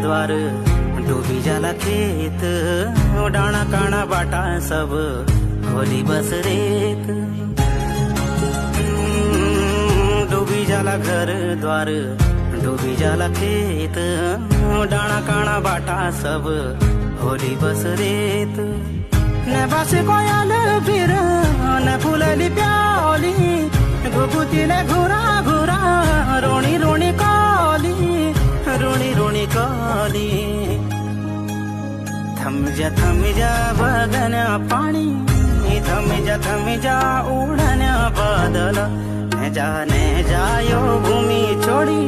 द्वार डूबी जाला खेत, डाना काना बाटा सब होली बस रेत। डूबी जाला घर द्वार डूबी जाला खेत, डाना काना बाटा सब होली बस रेत। न बस कोयल फिर न फुलली प्याली, घुगुतीले घुरा घुरा रोणी रोणी काली, रोणी रोणी काली। थम जा बगन्या पाणी, थम जा उड़न्या बादल, ने जा यो भूमि छोड़ी